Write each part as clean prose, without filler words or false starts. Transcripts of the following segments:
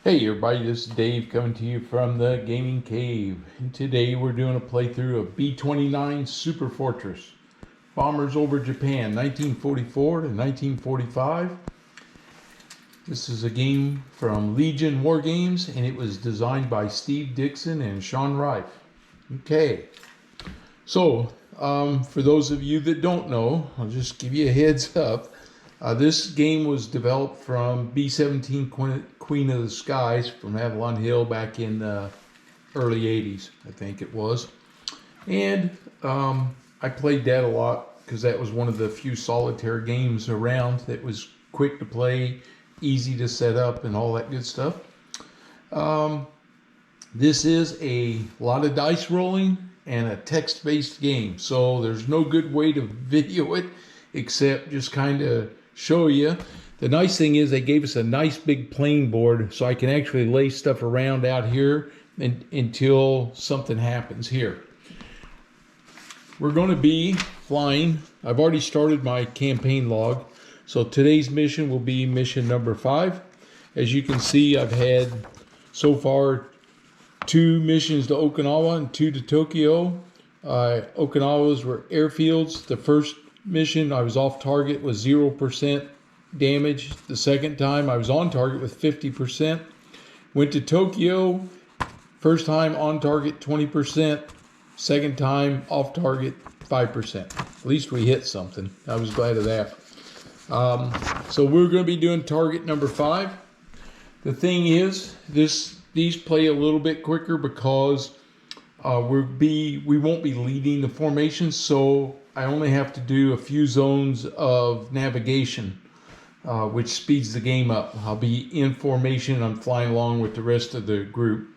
Hey everybody, this is Dave coming to you from the Gaming Cave. And today we're doing a playthrough of B-29 Superfortress. Bombers over Japan, 1944 to 1945. This is a game from Legion Wargames and it was designed by Steve Dixon and Sean Rife. Okay, so for those of you that don't know, I'll just give you a heads up. This game was developed from B-17 Queen of the Skies from Avalon Hill back in the early 80s, I think it was. And I played that a lot because that was one of the few solitaire games around that was quick to play, easy to set up, and all that good stuff. This is a lot of dice rolling and a text-based game, so there's no good way to video it except just kind of show you. The nice thing is they gave us a nice big plain board so I can actually lay stuff around out here until something happens here. We're going to be flying. I've already started my campaign log. So today's mission will be mission number 5. As you can see, I've had so far 2 missions to Okinawa and 2 to Tokyo. Okinawa's were airfields. The first mission I was off target was 0% damage. The second time I was on target with 50%. Went to Tokyo, first time on target 20%, second time off target 5%. At least we hit something. I was glad of that. So we're going to be doing target number 5. The thing is, these play a little bit quicker because we won't be leading the formation, so I only have to do a few zones of navigation, which speeds the game up. I'll be in formation. I'm flying along with the rest of the group.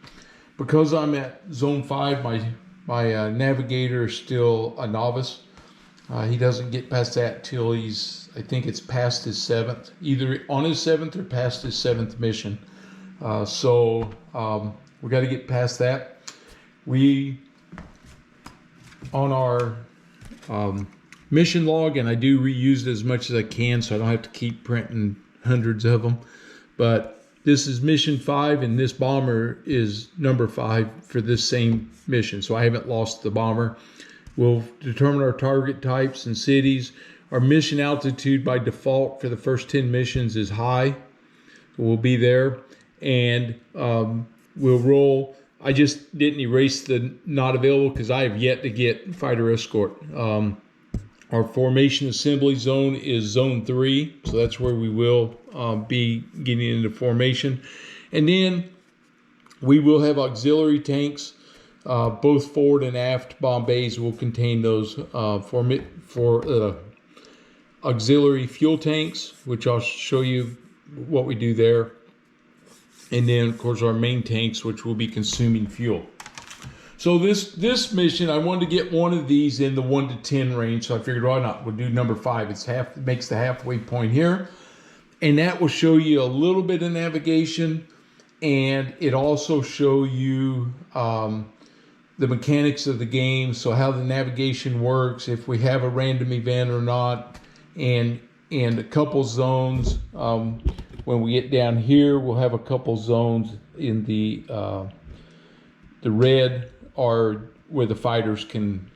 Because I'm at zone 5, my navigator is still a novice. He doesn't get past that till I think it's past his 7th, either on his 7th or past his 7th mission. So we got to get past that. On our mission log, and I do reuse it as much as I can so I don't have to keep printing hundreds of them, but this is mission 5 and this bomber is number 5 for this same mission, so I haven't lost the bomber. We'll determine our target types and cities. Our mission altitude by default for the first 10 missions is high, so we'll be there, and we'll roll. I just didn't erase the not available because I have yet to get fighter escort. Our formation assembly zone is zone 3, so that's where we will be getting into formation. And then we will have auxiliary tanks. Both forward and aft bomb bays will contain those auxiliary fuel tanks, which I'll show you what we do there. And then, of course, our main tanks, which will be consuming fuel. So this mission, I wanted to get one of these in the 1 to 10 range. So I figured, why not? We'll do number 5. It makes the halfway point here. And that will show you a little bit of navigation. And it also show you the mechanics of the game. So how the navigation works, if we have a random event or not. And a couple zones. When we get down here, we'll have a couple zones in the red are where the fighters can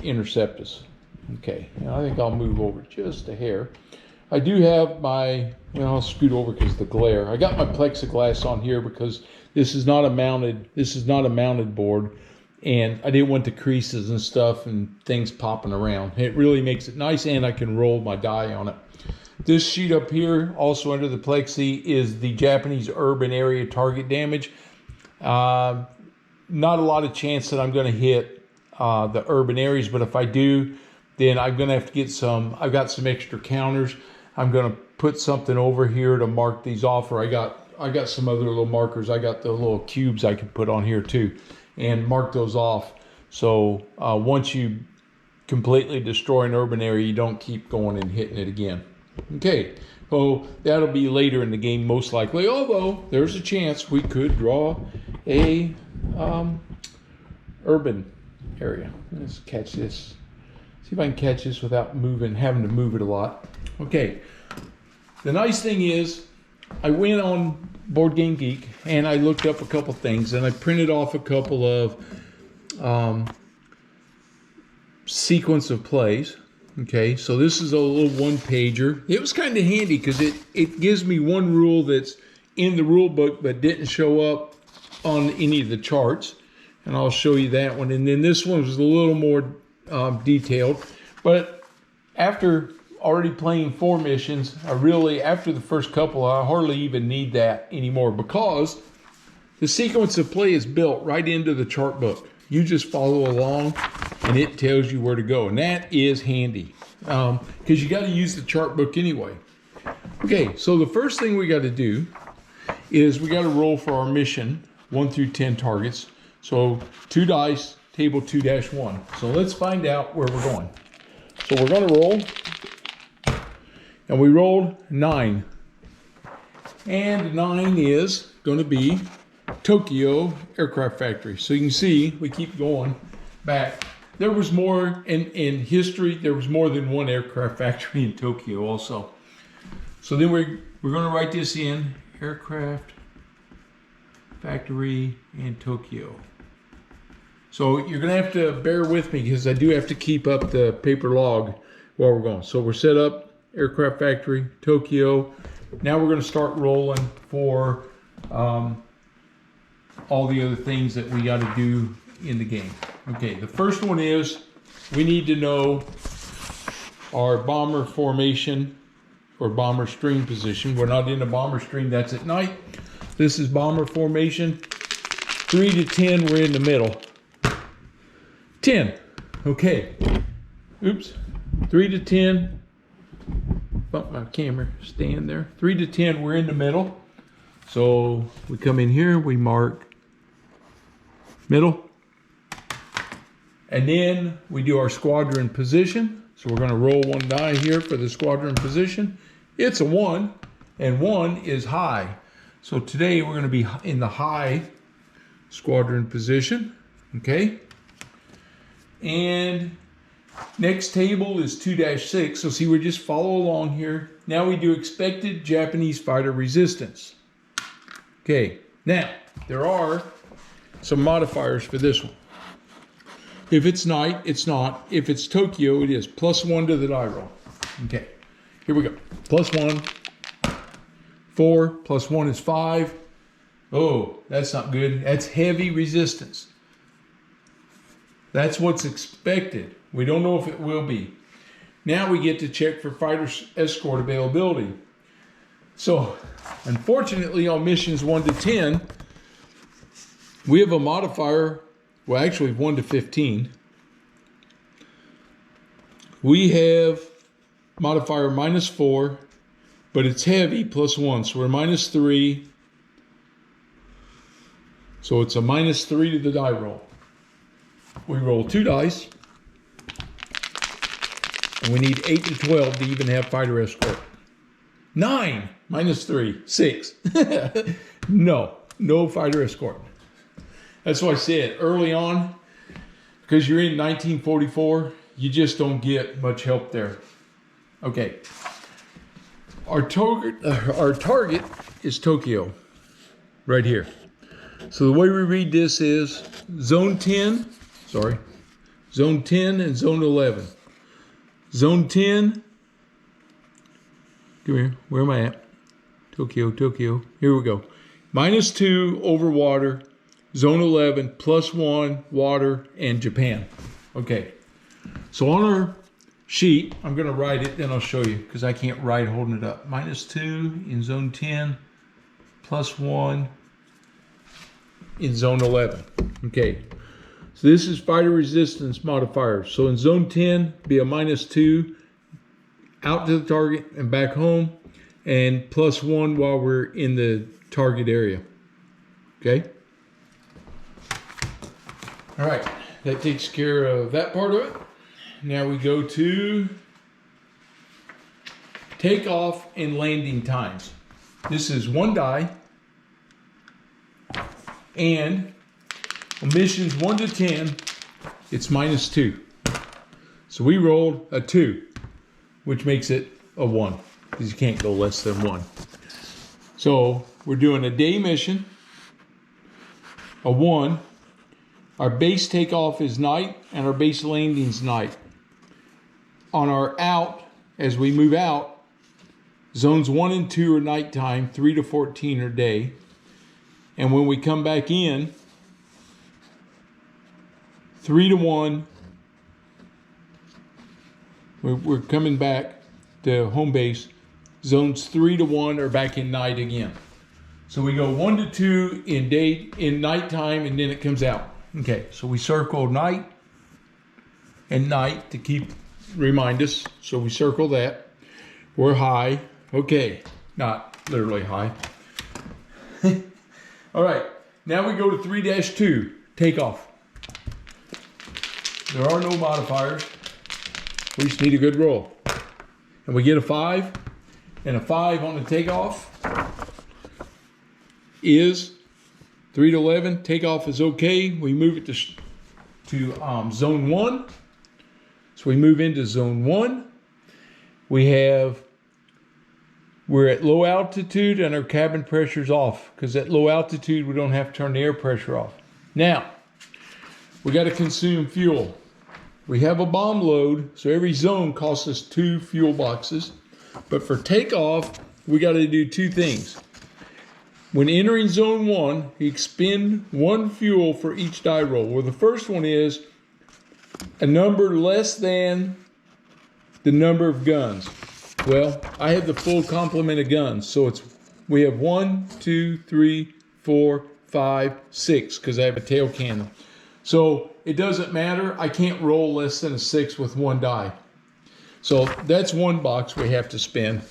intercept us. Okay, now I think I'll move over just a hair. I do have my, well, I'll scoot over because of the glare. I got my plexiglass on here because this is not a mounted board, and I didn't want the creases and stuff and things popping around. It really makes it nice, and I can roll my die on it. This sheet up here, also under the plexi, is the Japanese urban area target damage. Not a lot of chance that I'm going to hit the urban areas, but if I do, then I'm going to have to get some. I've got some extra counters. I'm going to put something over here to mark these off, or I got some other little markers. I got the little cubes I can put on here too, and mark those off. So once you completely destroy an urban area, you don't keep going and hitting it again. Okay, well, that'll be later in the game most likely, although there's a chance we could draw a urban area. Let's catch this. See if I can catch this without having to move it a lot. Okay, the nice thing is I went on Board Game Geek and I looked up a couple things, and I printed off a couple of sequence of plays. Okay, so this is a little one pager. It was kind of handy because it gives me one rule that's in the rule book but didn't show up on any of the charts, and I'll show you that one. And then this one was a little more detailed, but after already playing 4 missions, after the first couple, I hardly even need that anymore because the sequence of play is built right into the chart book. You just follow along and it tells you where to go, and that is handy because you got to use the chart book anyway. Okay, so the first thing we got to do is we got to roll for our mission 1 through 10 targets. So 2 dice, table 2-1. So let's find out where we're going. So we're going to roll, and we rolled 9, and 9 is going to be Tokyo Aircraft Factory. So you can see we keep going back. There was more in history. There was more than one aircraft factory in Tokyo also. So then we're going to write this in: Aircraft Factory in Tokyo. So you're going to have to bear with me because I do have to keep up the paper log while we're going. So we're set up, Aircraft Factory, Tokyo. Now we're going to start rolling for all the other things that we got to do in the game. Okay, the first one is we need to know our bomber formation or bomber stream position. We're not in a bomber stream, that's at night. This is bomber formation. 3 to 10, we're in the middle. 10, okay. Oops, 3 to 10. Bump my camera stand there. 3 to 10, we're in the middle. So we come in here, we mark middle. And then we do our squadron position. So we're going to roll 1 die here for the squadron position. It's a 1, and 1 is high. So today we're going to be in the high squadron position. Okay. And next table is 2-6. So see, we just follow along here. Now we do expected Japanese fighter resistance. Okay. Now, there are some modifiers for this one. If it's night, it's not. If it's Tokyo, it is. +1 to the die roll. Okay. Here we go. +1. 4 + 1 is 5. Oh, that's not good. That's heavy resistance. That's what's expected. We don't know if it will be. Now we get to check for fighter escort availability. So, unfortunately, on missions 1 to 10, we have a modifier, well, actually 1 to 15. We have modifier -4, but it's heavy, +1, so we're -3. So it's a -3 to the die roll. We roll 2 dice, and we need 8 to 12 to even have fighter escort. 9, -3, 6. No fighter escort. That's why I said early on, because you're in 1944, you just don't get much help there. Okay. Our target is Tokyo, right here. So the way we read this is Zone 10 and Zone 11. Zone 10, come here, where am I at? Tokyo, here we go. -2 over water, Zone 11, +1, water, and Japan. Okay, so on our sheet, I'm going to write it, then I'll show you, because I can't write holding it up. -2 in Zone 10, +1 in Zone 11. Okay, so this is fighter resistance modifiers. So in Zone 10, be a -2 out to the target and back home, and +1 while we're in the target area. Okay? All right, that takes care of that part of it. Now we go to takeoff and landing times. This is 1 die, and on missions 1 to 10, it's -2. So we rolled a 2, which makes it a 1, because you can't go less than 1. So we're doing a day mission, a 1. Our base takeoff is night and our base landing is night. On our out, as we move out, zones 1 and 2 are nighttime, 3 to 14 are day. And when we come back in, 3 to 1, we're coming back to home base. Zones 3 to 1 are back in night again. So we go 1 to 2 in nighttime, and then it comes out. Okay, so we circle night and night to remind us. So we circle that. We're high. Okay, not literally high. All right, now we go to 3-2, takeoff. There are no modifiers. We just need a good roll. And we get a 5, and a 5 on the takeoff is 3 to 11. Takeoff is okay. We move it to zone 1. So we move into zone 1. We're at low altitude and our cabin pressure's off, because at low altitude we don't have to turn the air pressure off. Now, we got to consume fuel. We have a bomb load, so every zone costs us 2 fuel boxes. But for takeoff, we got to do 2 things. When entering zone 1, you expend 1 fuel for each die roll. Well, the first one is a number less than the number of guns. Well, I have the full complement of guns, so we have 1, 2, 3, 4, 5, 6, because I have a tail cannon. So it doesn't matter. I can't roll less than a 6 with 1 die. So that's 1 box we have to spend.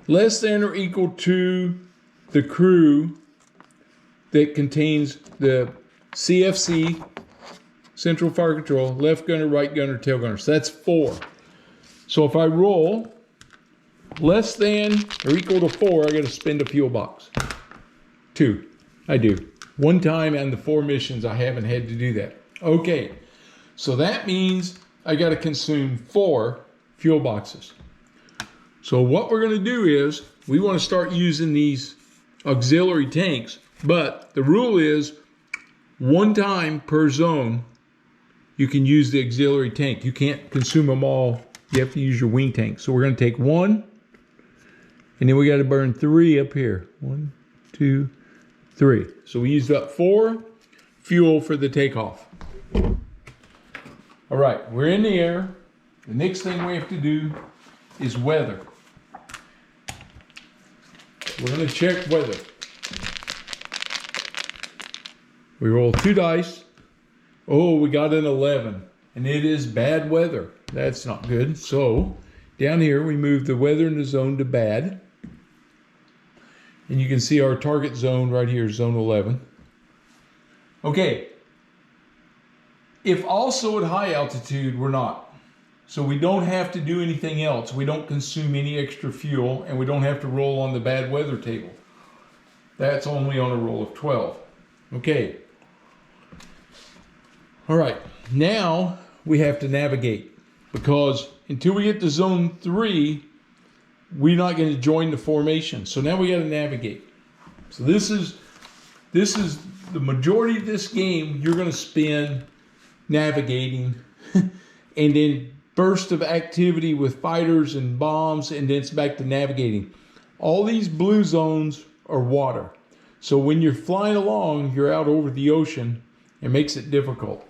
Less than or equal to the crew that contains the CFC, Central Fire Control, left gunner, right gunner, tail gunner. So that's 4. So if I roll less than or equal to 4, I got to spend a fuel box. 2. I do. 1 time and the 4 missions, I haven't had to do that. Okay, so that means I got to consume 4 fuel boxes. So what we're going to do is we want to start using these auxiliary tanks, but the rule is 1 time per zone you can use the auxiliary tank. You can't consume them all. You have to use your wing tank. So we're going to take 1, and then we got to burn 3 up here. 1, 2, 3. So we used up 4 fuel for the takeoff. All right, we're in the air. The next thing we have to do is weather. We're going to check weather. We roll 2 dice. Oh, we got an 11, and it is bad weather. That's not good. So down here, we move the weather in the zone to bad. And you can see our target zone right here, zone 11. Okay. If also at high altitude, we're not. So we don't have to do anything else. We don't consume any extra fuel, and we don't have to roll on the bad weather table. That's only on a roll of 12. Okay. All right. Now we have to navigate, because until we get to zone 3, we're not going to join the formation. So now we got to navigate. So this is the majority of this game you're going to spend navigating, and then burst of activity with fighters and bombs, and then it's back to navigating. All these blue zones are water. So when you're flying along, you're out over the ocean. It makes it difficult.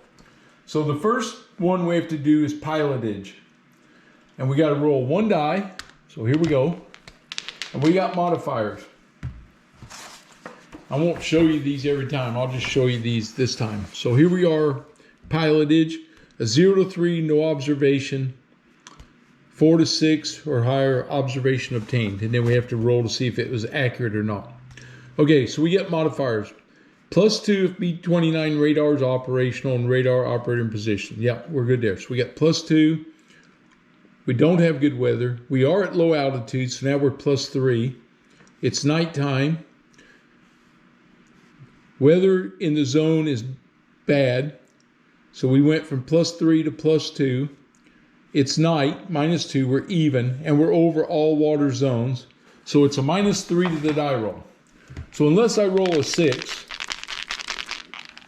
So the first one we have to do is pilotage. And we got to roll 1 die. So here we go. And we got modifiers. I won't show you these every time. I'll just show you these this time. So here we are, pilotage. A 0 to 3, no observation. 4 to 6 or higher, observation obtained. And then we have to roll to see if it was accurate or not. Okay, so we get modifiers. +2 if B-29 radar is operational and radar operator in position. Yeah, we're good there. So we got +2. We don't have good weather. We are at low altitude, so now we're +3. It's nighttime. Weather in the zone is bad. So we went from +3 to +2. It's night, -2, we're even, and we're over all water zones. So it's a -3 to the die roll. So unless I roll a 6,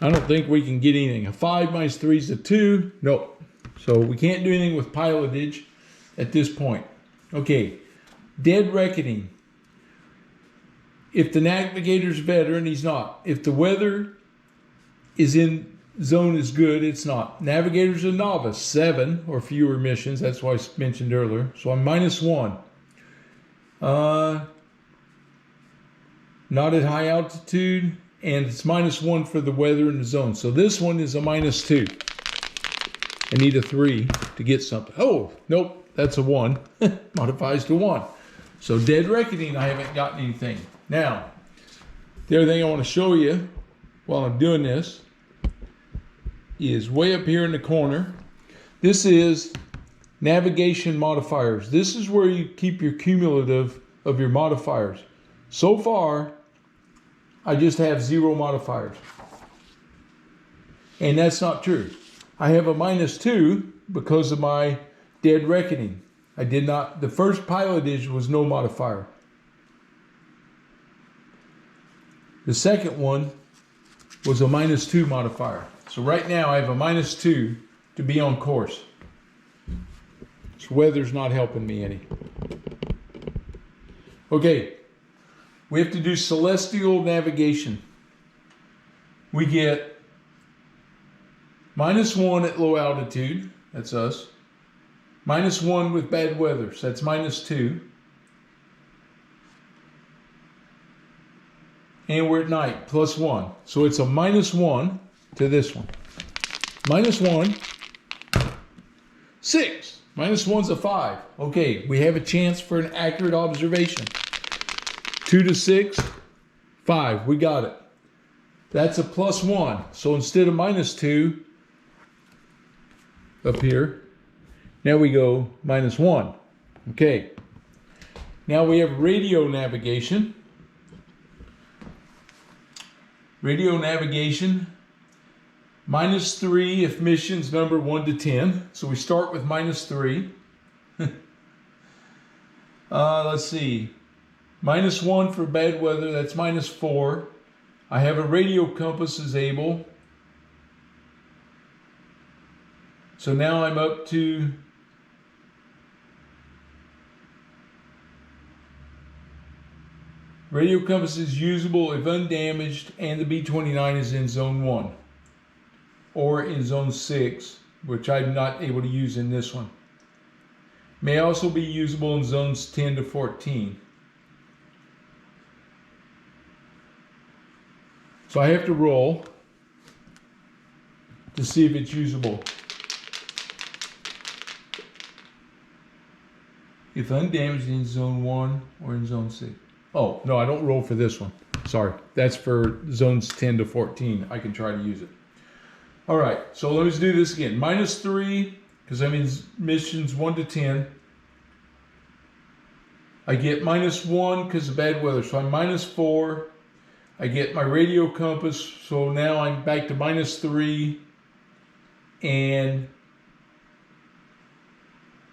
I don't think we can get anything. A 5 minus 3 is a 2. Nope. So we can't do anything with pilotage at this point. Okay, dead reckoning. If the navigator's veteran, he's not. If the weather is in zone is good, it's not. Navigator's a novice, 7 or fewer missions. That's why I mentioned earlier. So I'm -1. Not at high altitude, and it's -1 for the weather in the zone. So this one is a -2. I need a 3 to get something. Oh, nope, that's a 1. Modifies to 1. So dead reckoning, I haven't gotten anything. Now, the other thing I want to show you while I'm doing this is way up here in the corner. This is navigation modifiers. This is where you keep your cumulative of your modifiers. So far, I just have 0 modifiers. And that's not true. I have a -2 because of my dead reckoning. I did not, the first pilotage was no modifier. The second one was a -2 modifier. So right now I have a -2 to be on course. This weather's not helping me any. Okay, we have to do celestial navigation. We get -1 at low altitude, that's us. -1 with bad weather, so that's -2. And we're at night, +1. So it's a -1 to this one. -1, 6. -1's a 5. Okay, we have a chance for an accurate observation. 2 to 6, 5. We got it. That's a +1. So instead of -2 up here, now we go -1. Okay. Now we have radio navigation. Radio navigation, -3 if missions number 1 to 10. So we start with -3. Let's see. -1 for bad weather, that's -4. I have a radio compass disabled. So now I'm up to radio compass is usable if undamaged and the B-29 is in zone 1 or in zone 6, which I'm not able to use in this one. May also be usable in zones 10 to 14. So I have to roll to see if it's usable. If undamaged in zone 1 or in zone 6. Oh, no, I don't roll for this one. Sorry, that's for zones 10 to 14. I can try to use it. All right, so let's do this again. -3, because I'm in missions 1 to 10. I get -1 because of bad weather, so I'm -4. I get my radio compass, so now I'm back to -3. And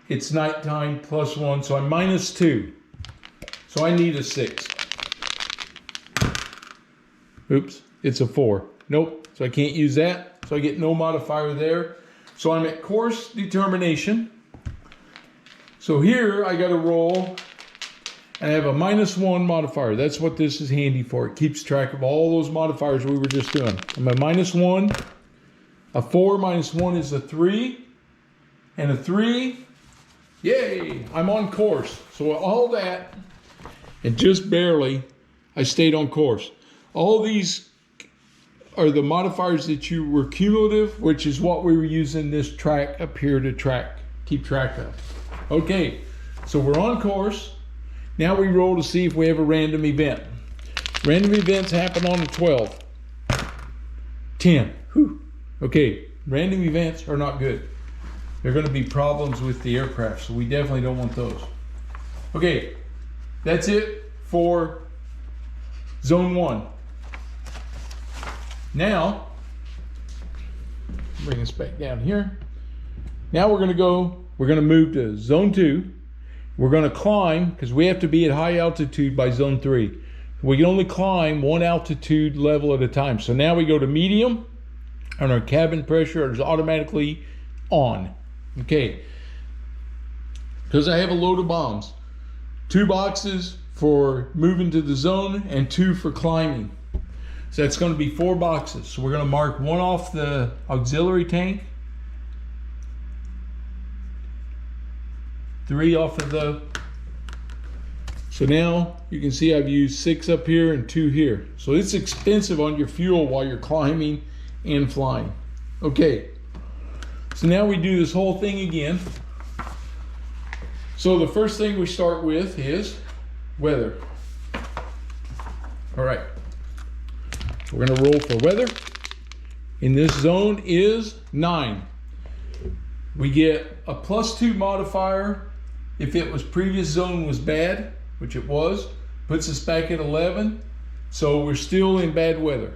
it's nighttime +1, so I'm -2. So I need a 6. Oops, it's a 4. Nope, so I can't use that. So I get no modifier there. So I'm at course determination. So here I got to roll, and I have a -1 modifier. That's what this is handy for. It keeps track of all those modifiers we were just doing. I'm a -1. A 4 minus 1 is a 3. And a 3, yay, I'm on course. So all that, and just barely, I stayed on course. All these are the modifiers that you were cumulative, which is what we were using this track up here to keep track of. Okay, so we're on course. Now we roll to see if we have a random event. Random events happen on the 12th. 10. Whew. Okay, random events are not good. There are going to be problems with the aircraft, so we definitely don't want those. Okay, that's it for Zone 1. Now, bring this back down here. Now we're going to move to Zone 2. We're going to climb, because we have to be at high altitude by zone 3. We can only climb one altitude level at a time. So now we go to medium, and our cabin pressure is automatically on. Okay. Because I have a load of bombs. 2 boxes for moving to the zone and 2 for climbing. So that's going to be 4 boxes. So we're going to mark 1 off the auxiliary tank, 3 off of the... So now you can see I've used 6 up here and 2 here. So it's expensive on your fuel while you're climbing and flying. Okay, so now we do this whole thing again. So the first thing we start with is weather. All right, we're gonna roll for weather. In this zone is 9. We get a +2 modifier if it was previous zone was bad, which it was, puts us back at 11. So we're still in bad weather.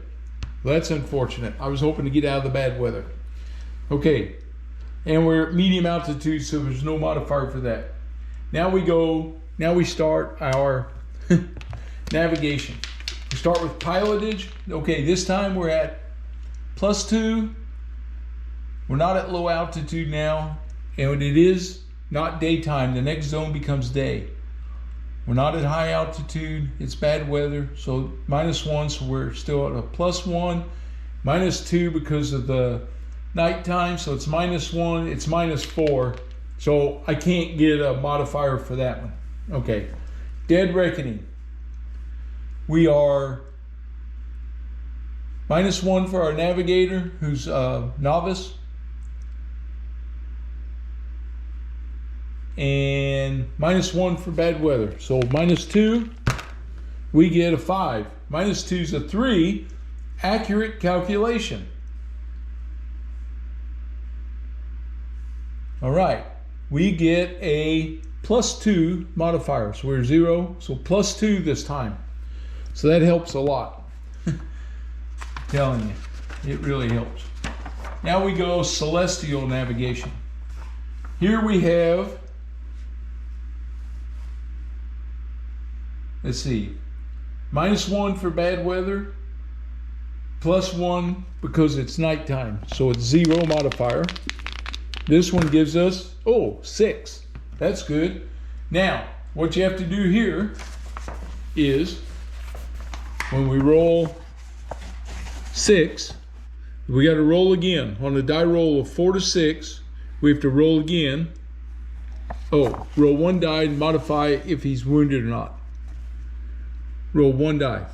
That's unfortunate. I was hoping to get out of the bad weather. Okay, and we're at medium altitude, so there's no modifier for that. Now we start our navigation. We start with pilotage. Okay, this time we're at +2. We're not at low altitude now, and it is not daytime. The next zone becomes day. We're not at high altitude. It's bad weather, so -1, so we're still at a +1. -2 because of the nighttime, so it's -1. It's -4. So I can't get a modifier for that one. Okay, dead reckoning. We are -1 for our navigator, who's a novice. And -1 for bad weather. So -2, we get a 5. -2 is a 3, accurate calculation. All right. We get a +2 modifier. So we're 0, so +2 this time. So that helps a lot. I'm telling you, it really helps. Now we go celestial navigation. Here we have, let's see, -1 for bad weather, +1 because it's nighttime. So it's 0 modifier. This one gives us, 6. That's good. Now, what you have to do here is when we roll 6, we got to roll again. On a die roll of 4 to 6, we have to roll again. Roll 1 die and modify if he's wounded or not. Roll 1 die.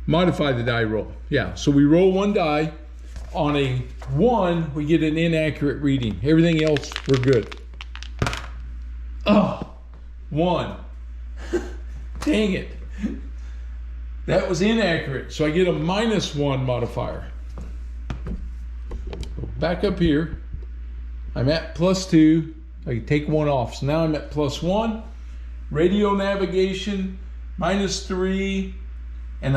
Modify the die roll. Yeah, so we roll 1 die. On a 1, we get an inaccurate reading. Everything else, we're good. 1. Dang it. That was inaccurate. So I get a -1 modifier. So back up here. I'm at +2. I can take 1 off. So now I'm at +1. Radio navigation, -3. And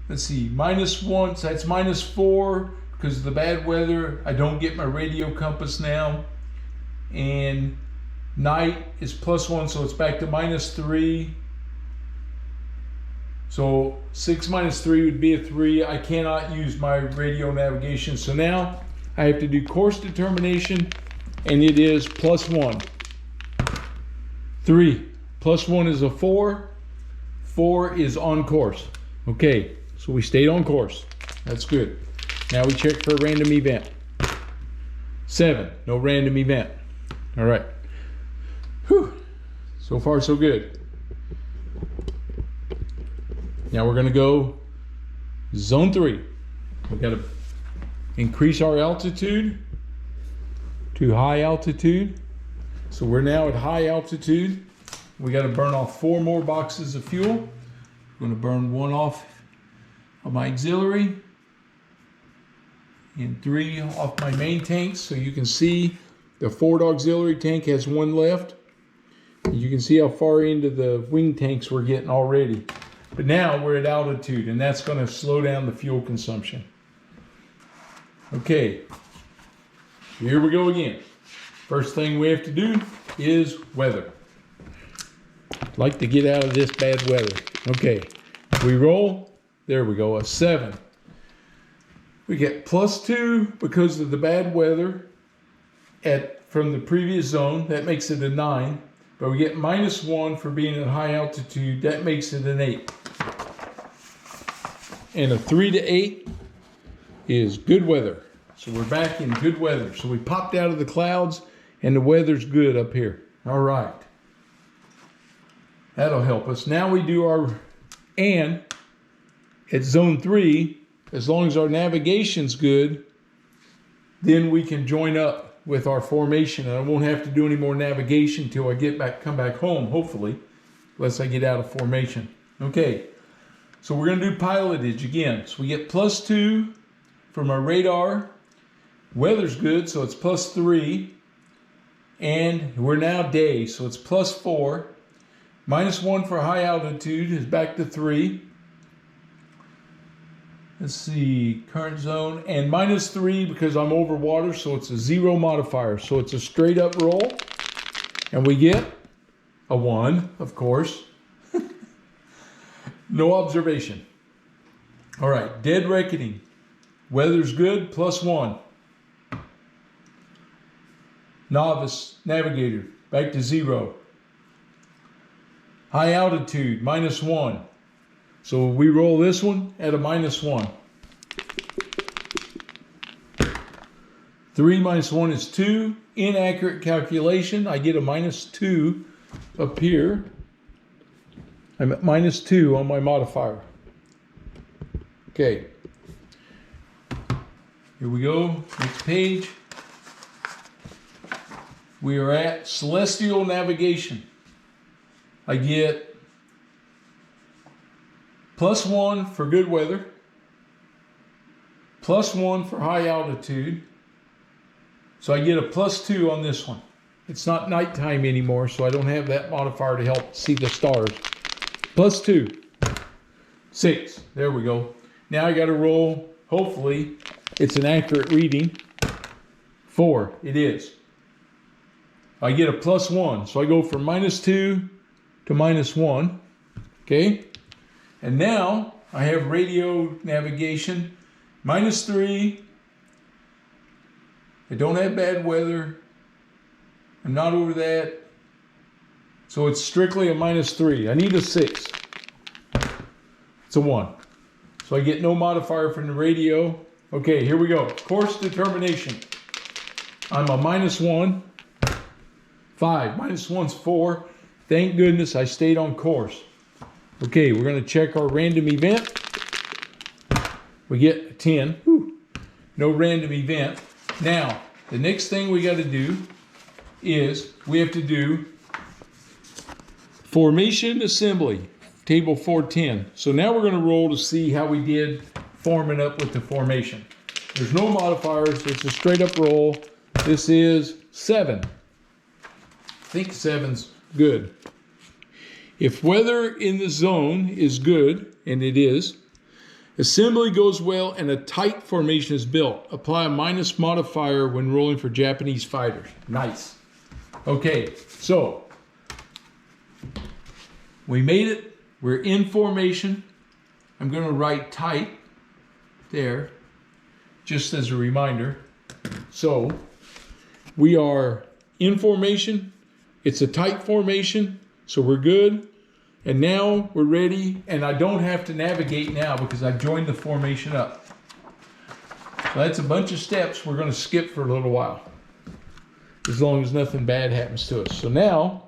let's see, -1. So that's -4. Because of the bad weather, I don't get my radio compass now. And night is +1, so it's back to -3. So 6 -3 would be a 3. I cannot use my radio navigation. So now I have to do course determination, and it is +1. 3. +1 is a 4. 4 is on course. Okay, so we stayed on course. That's good. Now we check for a random event. 7, no random event. All right. Whew. So far, so good. Now we're gonna go zone 3. We gotta increase our altitude to high altitude. So we're now at high altitude. We gotta burn off 4 more boxes of fuel. I'm gonna burn 1 off of my auxiliary and 3 off my main tanks. So you can see the forward auxiliary tank has 1 left. You can see how far into the wing tanks we're getting already. But now we're at altitude, and that's going to slow down the fuel consumption. Okay, here we go again. First thing we have to do is weather. Like to get out of this bad weather. Okay, we roll. There we go, a 7. We get +2 because of the bad weather from the previous zone. That makes it a 9. But we get -1 for being at high altitude. That makes it an 8. And a 3 to 8 is good weather. So we're back in good weather. So we popped out of the clouds and the weather's good up here. All right. That'll help us. Now we do and at zone 3, as long as our navigation's good, then we can join up with our formation. And I won't have to do any more navigation until I come back home, hopefully, unless I get out of formation. Okay, so we're gonna do pilotage again. So we get +2 from our radar. Weather's good, so it's +3. And we're now day, so it's +4. -1 for high altitude is back to 3. Let's see, current zone. And -3 because I'm over water, so it's a 0 modifier. So it's a straight up roll. And we get a 1, of course. No observation. All right, dead reckoning. Weather's good, +1. Novice navigator, back to 0. High altitude, -1. So we roll this one at a -1. 3 minus 1 is 2. Inaccurate calculation. I get a -2 up here. I'm at -2 on my modifier. Okay. Here we go. Next page. We are at celestial navigation. I get +1 for good weather, +1 for high altitude. So I get a +2 on this one. It's not nighttime anymore, so I don't have that modifier to help see the stars. +2, 6, there we go. Now I gotta roll, hopefully it's an accurate reading. 4, it is. I get a +1, so I go from -2 to -1, okay? And now I have radio navigation, -3. I don't have bad weather. I'm not over that. So it's strictly a -3. I need a 6. It's a 1. So I get no modifier from the radio. Okay, here we go. Course determination. I'm a -1. 5. -1's 4. Thank goodness I stayed on course. Okay, we're going to check our random event. We get a 10. Whew. No random event. Now, the next thing we got to do is we have to do formation assembly, table 410. So now we're going to roll to see how we did forming up with the formation. There's no modifiers. It's a straight up roll. This is 7. I think 7's good. If weather in the zone is good, and it is, assembly goes well and a tight formation is built. Apply a minus modifier when rolling for Japanese fighters. Nice. Okay, so we made it. We're in formation. I'm going to write tight there, just as a reminder. So we are in formation. It's a tight formation, so we're good. And now we're ready, and I don't have to navigate now because I've joined the formation up. So that's a bunch of steps we're going to skip for a little while, as long as nothing bad happens to us. So now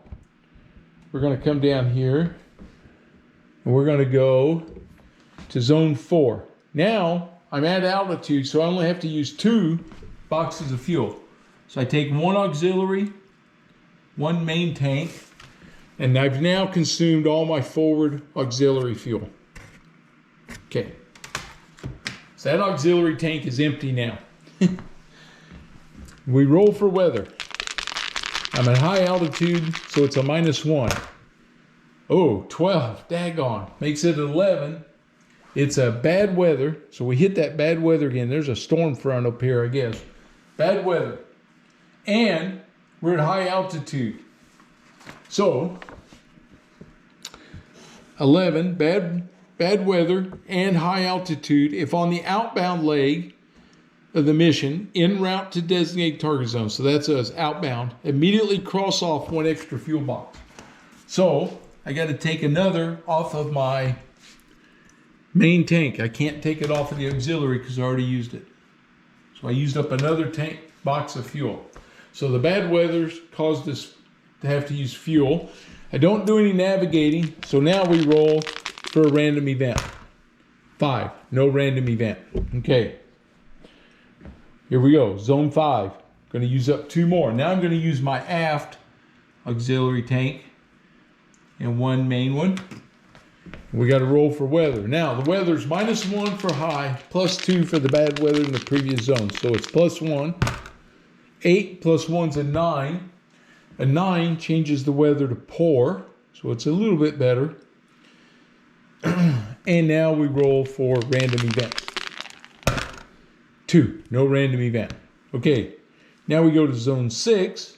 we're going to come down here, and we're going to go to zone 4. Now I'm at altitude, so I only have to use 2 boxes of fuel. So I take 1 auxiliary, 1 main tank, and I've now consumed all my forward auxiliary fuel. Okay. So that auxiliary tank is empty now. We roll for weather. I'm at high altitude, so it's a -1. Oh, 12, daggone. Makes it 11. It's a bad weather, so we hit that bad weather again. There's a storm front up here, I guess. Bad weather. And we're at high altitude. So 11, bad weather and high altitude if on the outbound leg of the mission en route to designated target zone. So that's us, outbound. Immediately cross off 1 extra fuel box. So I got to take another off of my main tank. I can't take it off of the auxiliary because I already used it. So I used up another tank box of fuel. So the bad weather's caused us to have to use fuel. I don't do any navigating, so now we roll for a random event. 5, no random event. Okay. Here we go, zone 5. Gonna use up 2 more. Now I'm gonna use my aft auxiliary tank and 1 main one. We got to roll for weather. Now, the weather's -1 for high, +2 for the bad weather in the previous zone. So it's +1. 8 + 1's a 9. A 9 changes the weather to poor, so it's a little bit better. And now we roll for random event. 2, no random event. Okay, now we go to zone 6.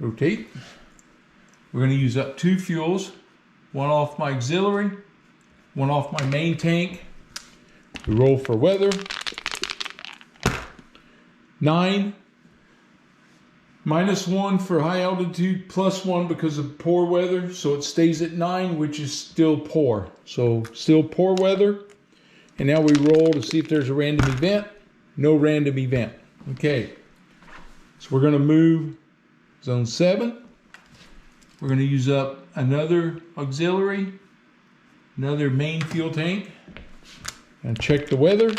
Rotate. We're going to use up 2 fuels. 1 off my auxiliary, 1 off my main tank. We roll for weather. 9, -1 for high altitude, +1 because of poor weather. So it stays at 9, which is still poor. So still poor weather. And now we roll to see if there's a random event. No random event. Okay. So we're going to move zone 7. We're going to use up another auxiliary, another main fuel tank, and check the weather.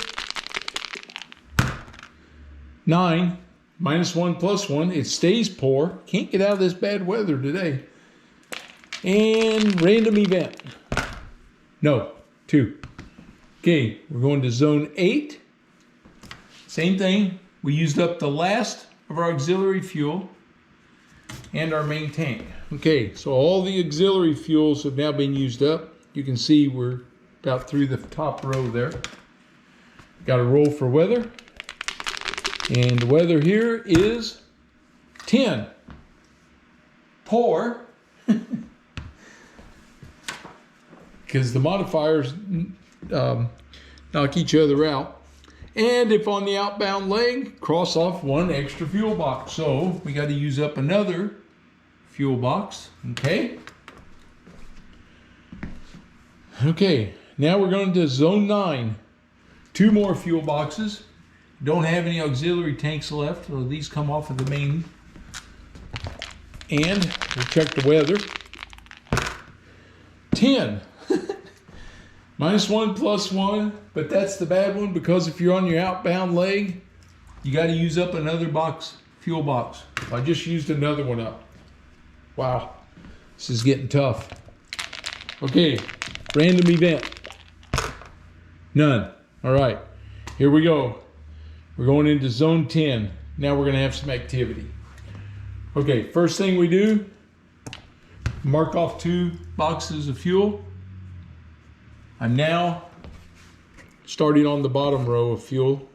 9, -1 +1, it stays poor. Can't get out of this bad weather today. And random event. No, 2. Okay, we're going to zone 8. Same thing. We used up the last of our auxiliary fuel and our main tank. Okay, so all the auxiliary fuels have now been used up. You can see we're about through the top row there. Got to roll for weather. And the weather here is 10. Poor. Because the modifiers knock each other out. And if on the outbound leg, cross off 1 extra fuel box. So we got to use up another fuel box. Okay. Okay, now we're going to zone 9. 2 more fuel boxes. Don't have any auxiliary tanks left, so these come off of the main. And we'll check the weather. 10. -1 +1, but that's the bad one because if you're on your outbound leg, you got to use up another box, fuel box. I just used another one up. Wow, this is getting tough. Okay, random event. None. All right, here we go. We're going into zone 10. Now we're going to have some activity. Okay, first thing we do, mark off 2 boxes of fuel. I'm now starting on the bottom row of fuel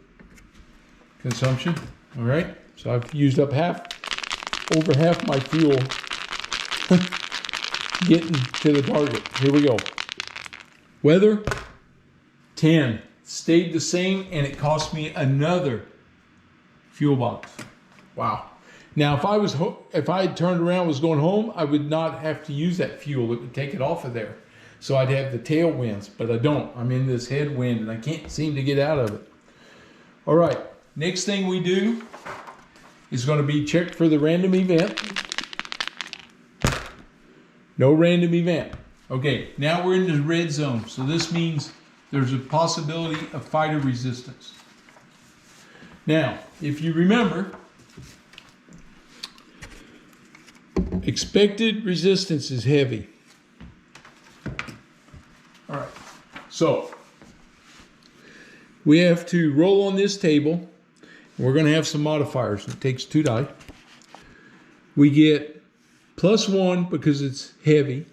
consumption. All right, so I've used up over half my fuel getting to the target. Here we go. Weather, 10. Stayed the same, and it cost me another fuel box. Wow. Now, if I had turned around and was going home, I would not have to use that fuel. It would take it off of there. So I'd have the tailwinds, but I don't. I'm in this headwind, and I can't seem to get out of it. All right. Next thing we do is going to be check for the random event. No random event. Okay, now we're in the red zone. So this means there's a possibility of fighter resistance. Now, if you remember, expected resistance is heavy. All right, so we have to roll on this table. We're going to have some modifiers. It takes 2 die. We get +1 because it's heavy.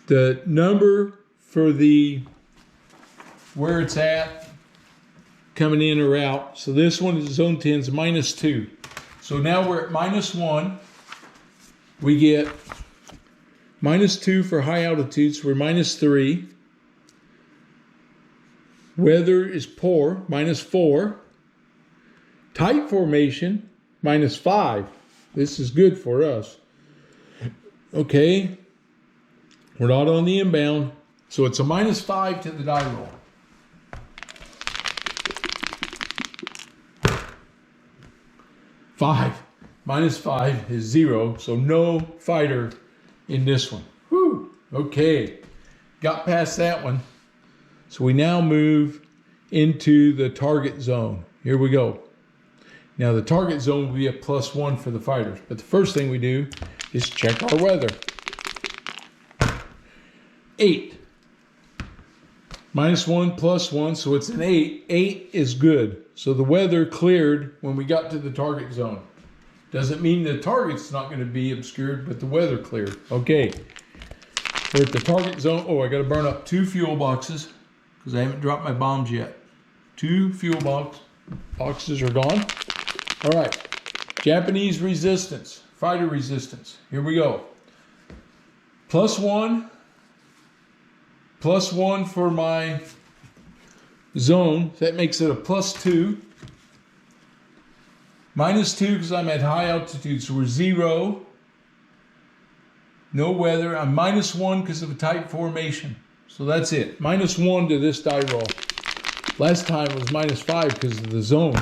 The number for where it's at, coming in or out. So this one is zone 10 is -2. So now we're at -1. We get -2 for high altitude, so we're -3. Weather is poor, -4. Tight formation, -5. This is good for us. Okay, we're not on the inbound, so it's a -5 to the die roll. -5 is 0, so no fighter in this one. Whew. Okay, got past that one. So we now move into the target zone. Here we go. Now the target zone will be a +1 for the fighters, but the first thing we do is check our weather. 8. -1 +1, so it's an 8. 8 is good. So the weather cleared when we got to the target zone. Doesn't mean the target's not going to be obscured, but the weather cleared. Okay, we're at the target zone. Oh, I got to burn up 2 fuel boxes because I haven't dropped my bombs yet. 2 fuel boxes are gone. All right, Japanese resistance, fighter resistance. Here we go. +1 for my zone. That makes it a +2. -2 because I'm at high altitude, so we're 0. No weather. I'm -1 because of a tight formation. So that's it. -1 to this die roll. Last time was -5 because of the zone.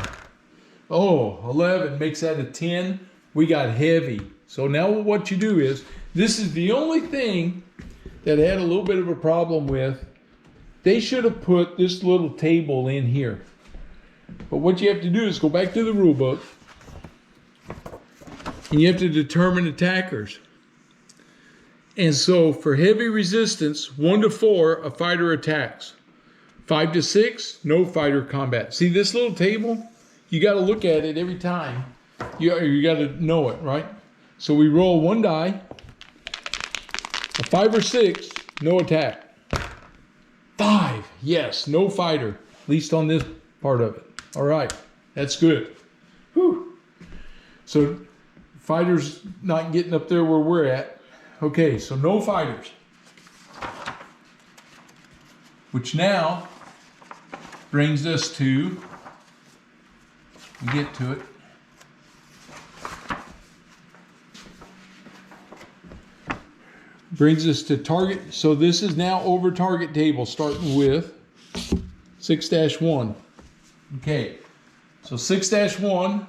Oh, 11 makes that a 10. We got heavy. So now what you do is, this is the only thing that I had a little bit of a problem with. They should have put this little table in here. But what you have to do is go back to the rule book, and you have to determine attackers. And so for heavy resistance, 1 to 4, a fighter attacks. 5 to 6, no fighter combat. See this little table? You got to look at it every time. You got to know it, right? So we roll 1 die. A 5 or 6, no attack. 5, yes, no fighter. At least on this part of it. All right, that's good. Whew. So fighters not getting up there where we're at. Okay, so no fighters. Which now brings us to, get to it. Brings us to target. So this is now over target table, starting with 6-1. Okay, so 6-1,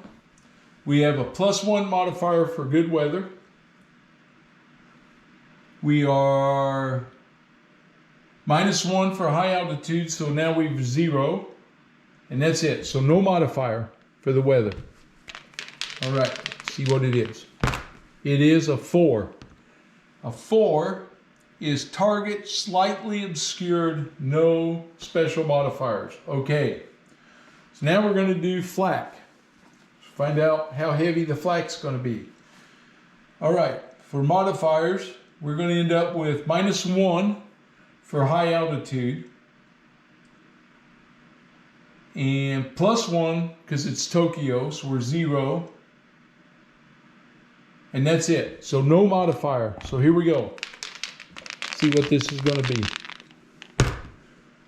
we have a +1 modifier for good weather. We are -1 for high altitude, so now we've 0. And that's it. So no modifier for the weather. All right, let's see what it is. It is a 4. A 4 is target slightly obscured, no special modifiers. Okay, so now we're going to do flak. Find out how heavy the flak's going to be. All right, for modifiers, we're going to end up with -1 for high altitude. And +1 because it's Tokyo, so we're 0. And that's it. So no modifier. So here we go. See what this is going to be.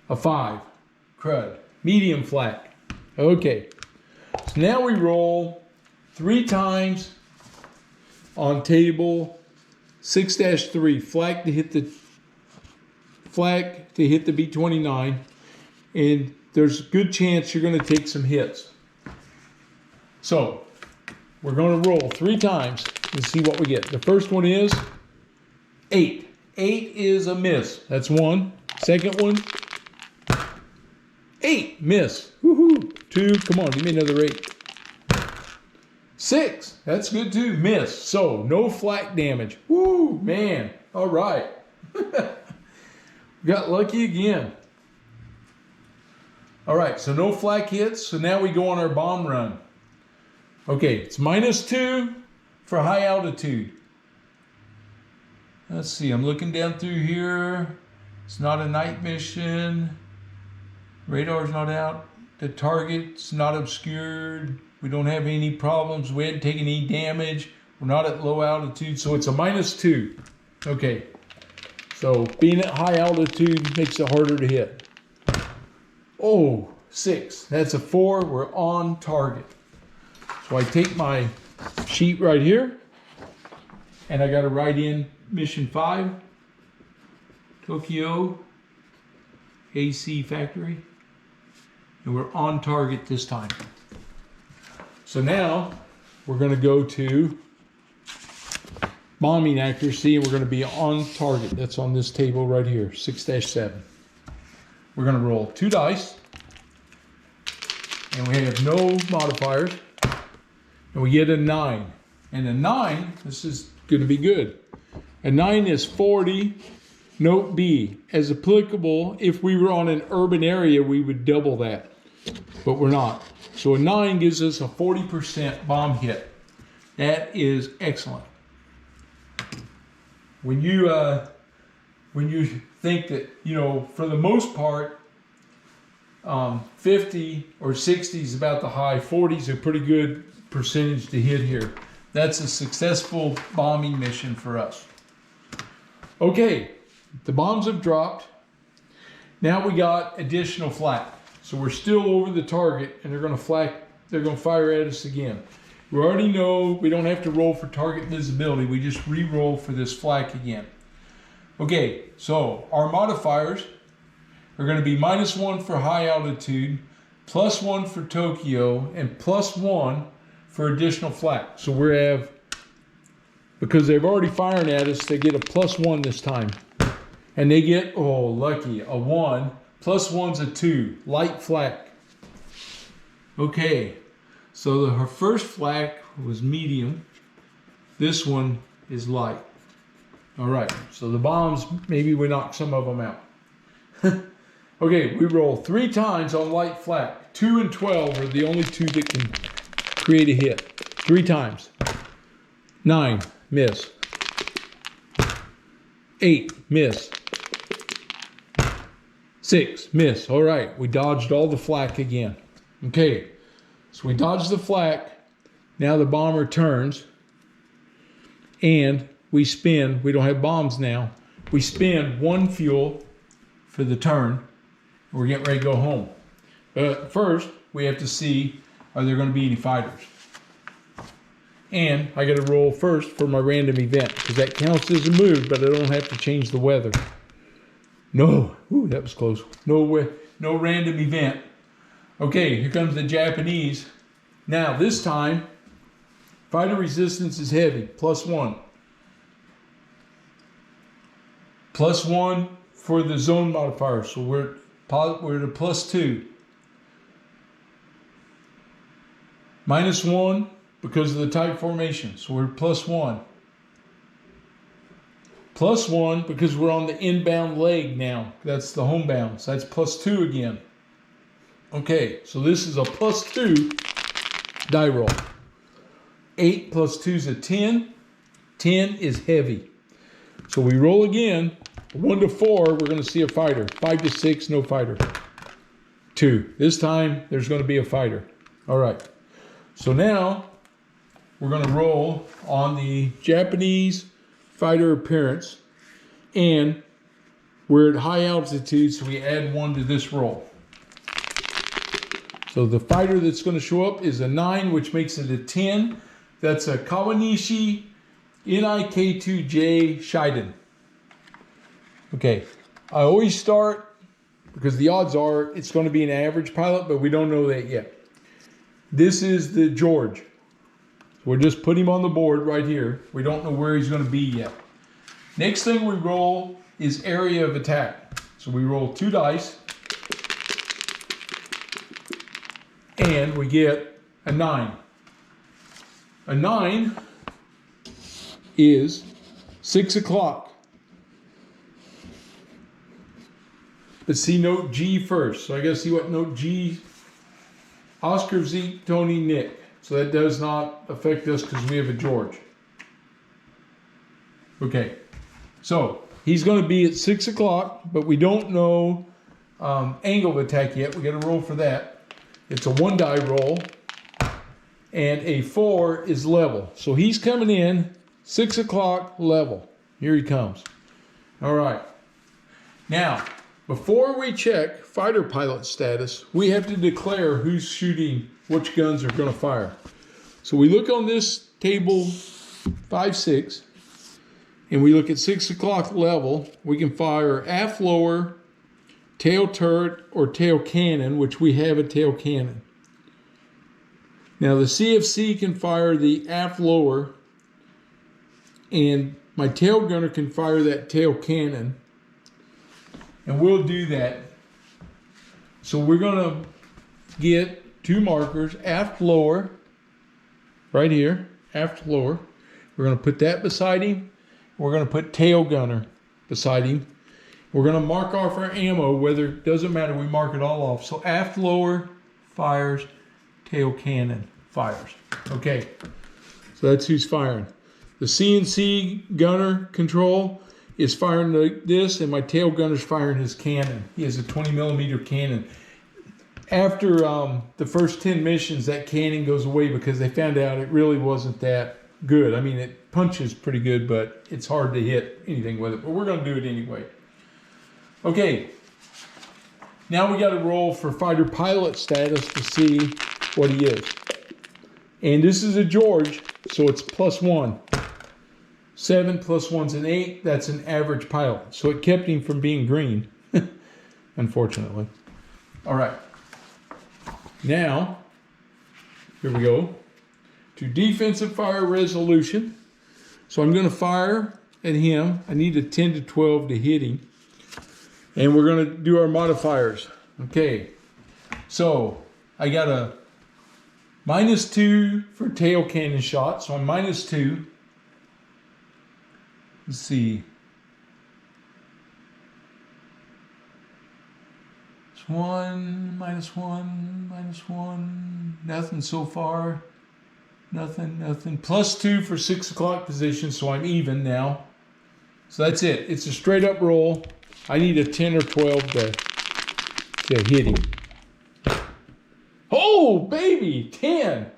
A 5. Crud. Medium flak. Okay. So now we roll 3 times on table 6-3. Flak to hit the B-29. And there's a good chance you're going to take some hits. So we're going to roll 3 times and see what we get. The first one is 8. 8 is a miss. That's 1. Second one, 8, miss. Woohoo. 2, come on, give me another 8. 6, that's good too, miss. So no flak damage. Woo, man. All right. Got lucky again. All right, so no flak hits. So now we go on our bomb run. Okay, it's -2 for high altitude. Let's see, I'm looking down through here. It's not a night mission. Radar's not out. The target's not obscured. We don't have any problems. We hadn't taken any damage. We're not at low altitude, so it's a -2. Okay, so being at high altitude makes it harder to hit. Oh, 6. That's a 4. We're on target. So I take my sheet right here, and I got to write in mission 5, Tokyo AC factory, and we're on target this time. So now we're going to go to bombing accuracy, and we're going to be on target. That's on this table right here, 6-7. We're going to roll 2 dice, and we have no modifiers, and we get a 9. And a 9, this is going to be good. A 9 is 40. Note B, as applicable, if we were on an urban area, we would double that, but we're not. So a 9 gives us a 40% bomb hit. That is excellent. When you think that, you know, for the most part, 50 or 60 is about the high, 40 is a pretty good percentage to hit here. That's a successful bombing mission for us. Okay, the bombs have dropped. Now we got additional flak. So we're still over the target, and they're going to fire at us again. We already know we don't have to roll for target visibility. We just re-roll for this flak again. Okay, so our modifiers are going to be -1 for high altitude, +1 for Tokyo, and +1 for additional flak. So we have, because they've already firing at us, they get a +1 this time. And they get, oh, lucky, a 1. +1's a 2, light flak. Okay, so her first flak was medium. This one is light. All right, so the bombs, maybe we knock some of them out. Okay, we roll 3 times on light flak. 2 and 12 are the only 2 that can create a hit. 3 times. 9, miss. 8, miss. 6, miss. All right, we dodged all the flak again. Okay, so we dodged the flak. Now the bomber turns, and we spin. We don't have bombs now. We spin 1 fuel for the turn. We're getting ready to go home. But first, we have to see, are there going to be any fighters? And I got to roll first for my random event, because that counts as a move, but I don't have to change the weather. No, ooh, that was close. No random event. Okay, here comes the Japanese. Now, this time, fighter resistance is heavy, +1. +1 for the zone modifier, so we're at a +2. -1 because of the type formation, so we're +1. +1 because we're on the inbound leg now. That's the homebound, so that's +2 again. Okay, so this is a +2 die roll. 8 + 2 is a 10. 10 is heavy. So we roll again. 1 to 4, we're going to see a fighter. 5 to 6, no fighter. 2. This time, there's going to be a fighter. All right. So now, we're going to roll on the Japanese fighter appearance. And we're at high altitude, so we add 1 to this roll. So the fighter that's going to show up is a 9, which makes it a 10. That's a Kawanishi NIK2J Shiden. Okay, I always start, because the odds are it's going to be an average pilot, but we don't know that yet. This is the George. So we'll just put him on the board right here. We don't know where he's going to be yet. Next thing we roll is area of attack. So we roll 2 dice. And we get a 9. A 9 is 6 o'clock. Let's see note G first. So I got to see what note G. Oscar, Zeke, Tony, Nick. So that does not affect us because we have a George. Okay. So he's going to be at 6 o'clock, but we don't know angle of attack yet. We got to roll for that. It's a 1 die roll, and a 4 is level. So he's coming in 6 o'clock level. Here he comes. All right. Now, before we check fighter pilot status, we have to declare who's shooting, which guns are going to fire. So we look on this table 5-6, and we look at 6 o'clock level. We can fire aft lower, tail turret, or tail cannon, which we have a tail cannon. Now the CFC can fire the aft lower, and my tail gunner can fire that tail cannon. And we'll do that. So we're going to get 2 markers, aft lower, right here, aft lower. We're going to put that beside him. We're going to put tail gunner beside him. We're going to mark off our ammo, whether, it doesn't matter, we mark it all off. So aft lower fires, tail cannon fires. Okay, so that's who's firing. The CNC gunner control is firing this, and my tail gunner's firing his cannon. He has a 20mm cannon. After the first 10 missions, that cannon goes away because they found out it really wasn't that good. I mean, it punches pretty good, but it's hard to hit anything with it. But we're going to do it anyway. Okay, now we got to roll for fighter pilot status to see what he is. And this is a George, so it's +1. 7 + 1's an 8. That's an average pilot. So it kept him from being green, unfortunately. All right. Now, here we go to defensive fire resolution. So I'm going to fire at him. I need a 10 to 12 to hit him. And we're going to do our modifiers. Okay. So I got a -2 for tail cannon shot. So I'm -2. Let's see. It's 1, -1, -1. Nothing so far. Nothing. +2 for 6 o'clock position, so I'm even now. So that's it. It's a straight up roll. I need a 10 or 12 to hit him. Oh, baby, 10.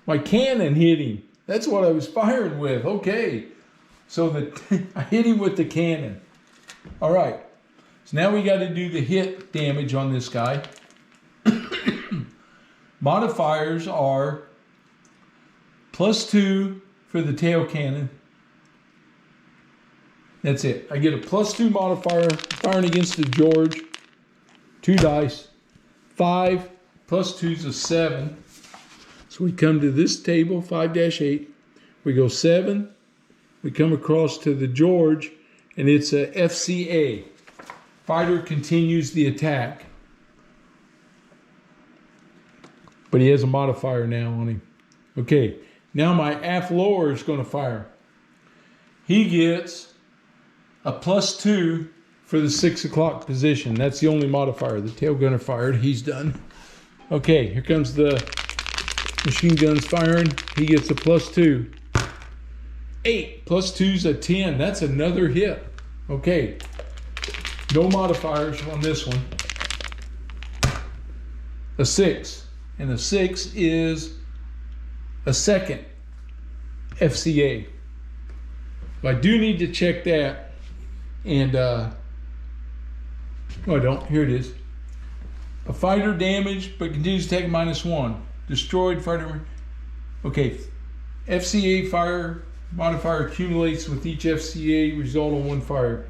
My cannon hit him. That's what I was firing with. Okay. So I hit him with the cannon. All right. So now we got to do the hit damage on this guy. Modifiers are +2 for the tail cannon. That's it. I get a +2 modifier firing against the George. 2 dice. 5 + 2's a 7. So we come to this table, 5-8. We go 7. We come across to the George, and it's a FCA. Fighter continues the attack. But he has a modifier now on him. Okay, now my aft lower is going to fire. He gets a +2 for the 6 o'clock position. That's the only modifier. The tail gunner fired. He's done. Okay, here comes the machine guns firing. He gets a +2. 8 + 2's a 10. That's another hit. Okay. No modifiers on this one. A 6. And a 6 is a second FCA. But I do need to check that. And, no, I don't. Here it is. A fighter damaged, but continues to take -1. Destroyed fighter. Okay. FCA fire modifier accumulates with each FCA result on 1 fire.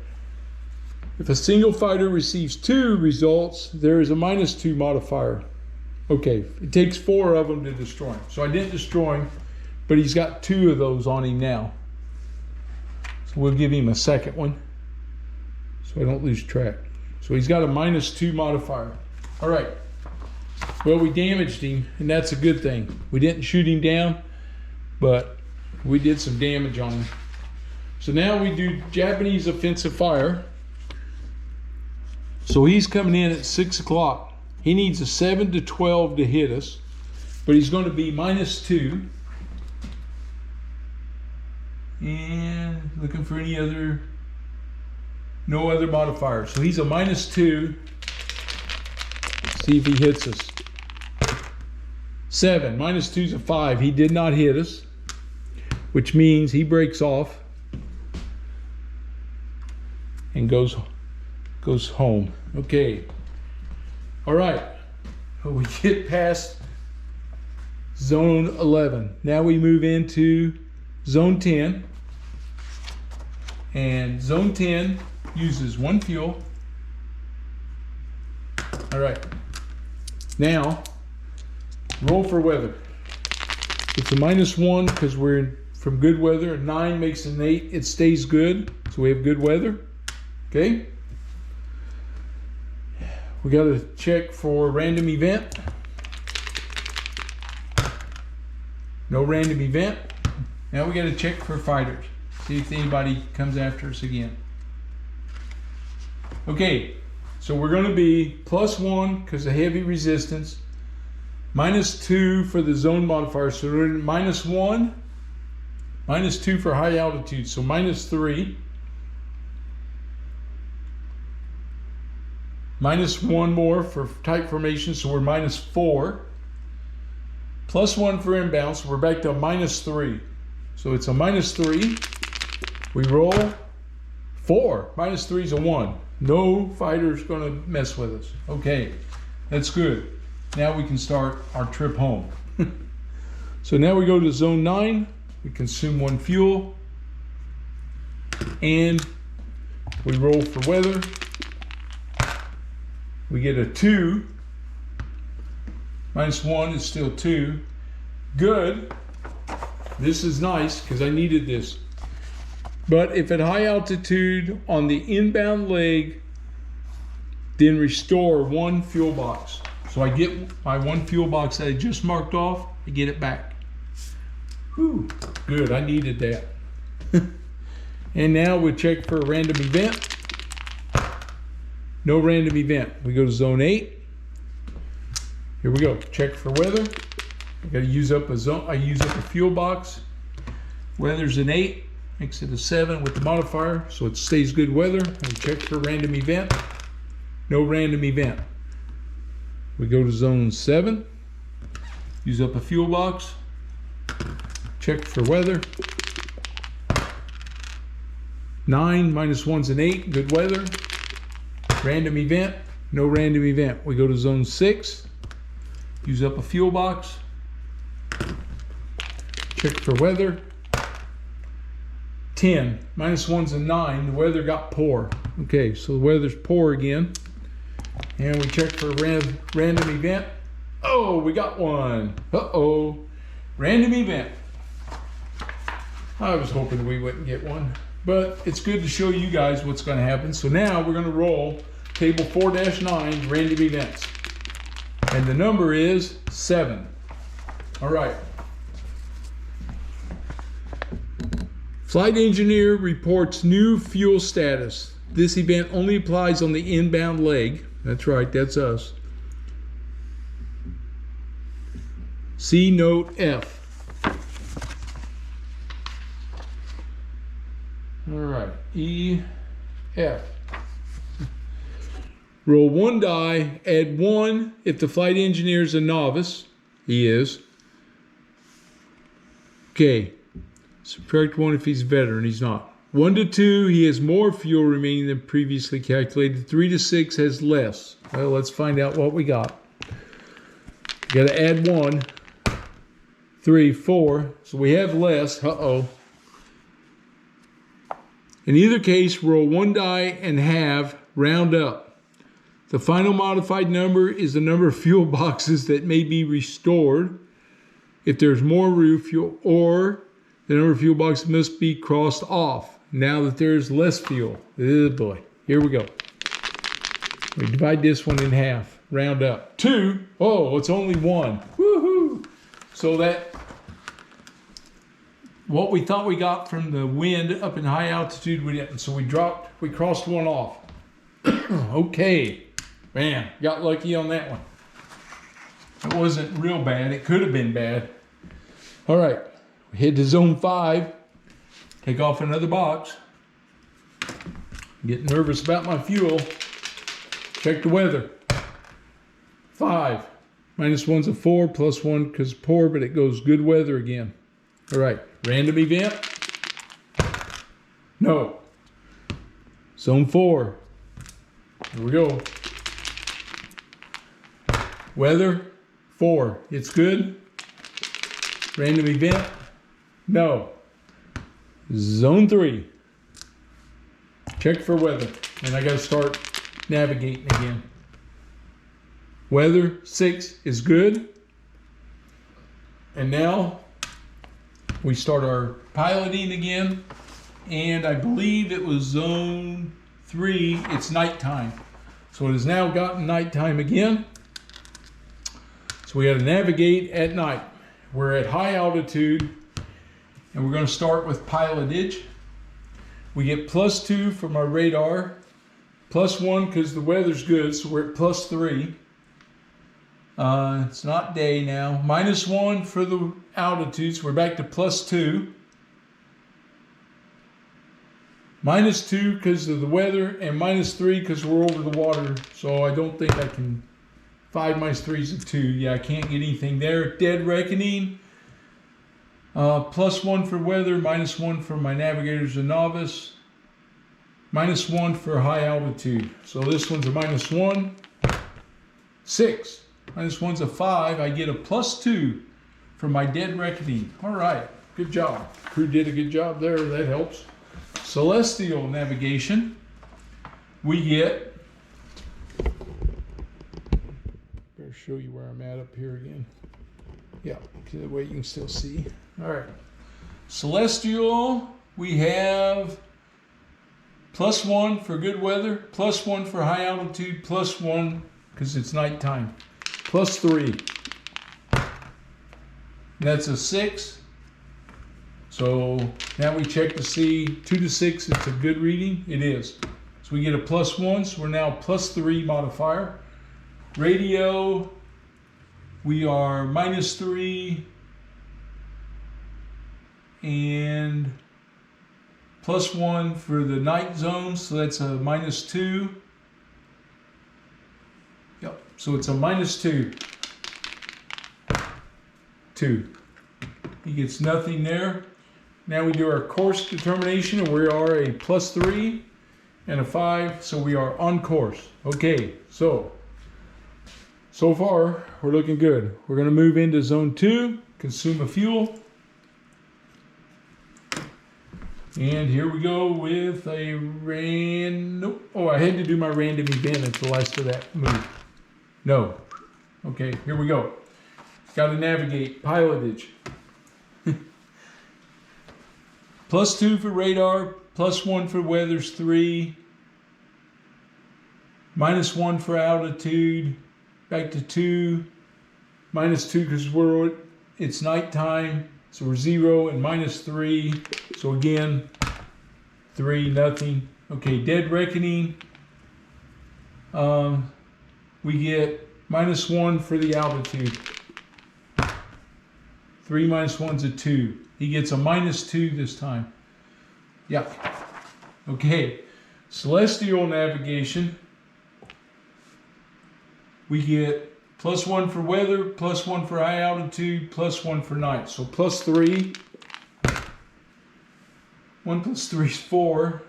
If a single fighter receives 2 results, there is a -2 modifier. Okay, it takes 4 of them to destroy him. So I didn't destroy him, but he's got 2 of those on him now. So we'll give him a second one so I don't lose track. So he's got a -2 modifier. All right. Well, we damaged him, and that's a good thing. We didn't shoot him down, but we did some damage on him. So now we do Japanese offensive fire. So he's coming in at 6 o'clock. He needs a 7 to 12 to hit us, but he's going to be -2. And looking for any other, no other modifiers. So he's a -2. See if he hits us. 7, -2's a 5. He did not hit us, which means he breaks off. and goes home. Okay. All right. We get past zone 11. Now we move into zone 10. And zone 10 uses 1 fuel. All right. Now, roll for weather. It's a -1 because we're from good weather. 9 makes an 8. It stays good, so we have good weather. Okay. We got to check for random event. No random event. Now we got to check for fighters. See if anybody comes after us again. Okay, so we're going to be +1 because of heavy resistance. -2 for the zone modifier. So we're in -1. -2 for high altitude. So -3. -1 more for tight formation, so we're -4. +1 for inbound, so we're back to a -3. So it's a -3. We roll 4. -3 is a 1. No fighter's gonna mess with us. Okay, that's good. Now we can start our trip home. So now we go to zone 9. We consume 1 fuel. And we roll for weather. We get a 2. -1 is still 2. Good. This is nice because I needed this. But if at high altitude on the inbound leg, then restore 1 fuel box. So I get my 1 fuel box that I just marked off, I get it back. Whew, good, I needed that. And now we check for a random event. No random event. We go to zone 8. Here we go. Check for weather. I got to use up a zone. I use up a fuel box. Weather's an 8. Makes it a 7 with the modifier, so it stays good weather. And check for random event. No random event. We go to zone 7. Use up a fuel box. Check for weather. 9 -1's an 8. Good weather. Random event, no random event. We go to zone 6, use up a fuel box, check for weather. 10, -1's a 9, the weather got poor. Okay, so the weather's poor again. And we check for random event. Oh, we got one. Uh-oh, random event. I was hoping we wouldn't get one, but it's good to show you guys what's gonna happen. So now we're gonna roll table 4-9, random events. And the number is 7. All right. Flight engineer reports new fuel status. This event only applies on the inbound leg. That's right, that's us. See note F. All right, E, F. Roll 1 die, add 1 if the flight engineer is a novice. He is. Okay. Subtract 1 if he's a veteran. He's not. 1 to 2, he has more fuel remaining than previously calculated. 3 to 6 has less. Well, let's find out what we got. Got to add 1. 3, 4. So we have less. Uh-oh. In either case, roll 1 die and halve, round up. The final modified number is the number of fuel boxes that may be restored if there's more fuel, or the number of fuel boxes must be crossed off now that there's less fuel. Oh boy, here we go. We divide this one in half, round up. 2, oh, it's only 1. Woohoo! So that, what we thought we got from the wind up in high altitude, we didn't. So we crossed 1 off. Okay. Man, got lucky on that one. It wasn't real bad. It could have been bad. All right, we head to zone 5. Take off another box. Get nervous about my fuel. Check the weather. 5. -1's a 4, +1 because poor, but it goes good weather again. All right, random event. No. Zone 4. Here we go. Weather 4. It's good. Random event. No. Zone 3. Check for weather. And I got to start navigating again. Weather 6 is good. And now we start our piloting again. And I believe it was zone 3. It's nighttime. So it has now gotten nighttime again. So we got to navigate at night. We're at high altitude. And we're going to start with pilotage. We get +2 from our radar. +1 because the weather's good, so we're at +3. It's not day now. -1 for the altitudes. We're back to +2. -2 because of the weather, and -3 because we're over the water. So I don't think I can. 5 minus 3 is a 2. Yeah, I can't get anything there. Dead reckoning. +1 for weather, -1 for my navigator's a novice, -1 for high altitude. So this one's a -1. 6. -1's a 5. I get a +2 for my dead reckoning. All right, good job. Crew did a good job there. That helps. Celestial navigation. We get. Better show you where I'm at up here again. Yeah, that way you can still see. All right. Celestial, we have +1 for good weather, +1 for high altitude, +1 because it's nighttime, +3. That's a 6. So now we check to see 2 to 6, it's a good reading. It is. So we get a +1, so we're now +3 modifier. Radio, we are -3 and +1 for the night zone, so that's a -2. Yep, so it's a -2. 2. He gets nothing there. Now we do our course determination, and we are a +3 and a 5, so we are on course. Okay, so far we're looking good. We're going to move into zone 2, consume a fuel. And here we go with a random. Oh, I had to do my random event at the last of that move. No. Okay, here we go. Got to navigate. Pilotage. +2 for radar. +1 for weather's 3. -1 for altitude. Back to 2. -2 because it's nighttime. So we're 0 and -3. So again, 3, nothing. Okay, dead reckoning. We get -1 for the altitude. 3 minus 1's a 2. He gets a -2 this time. Yuck. Okay, celestial navigation. We get +1 for weather, +1 for high altitude, +1 for night. So +3. 1 + 3 is 4.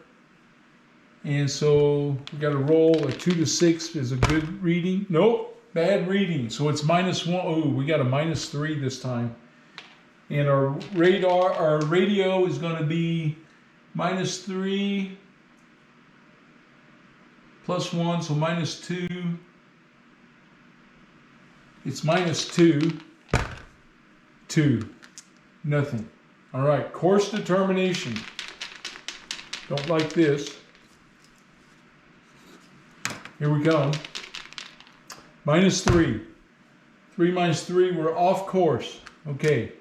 And so we got to roll. A 2 to 6 is a good reading. Nope, bad reading. So it's -1. Oh, we got a -3 this time. And our radio is going to be -3 +1, so -2. It's -2. 2. Nothing. All right, course determination. Don't like this. Here we go. -3. 3 minus 3, we're off course. Okay.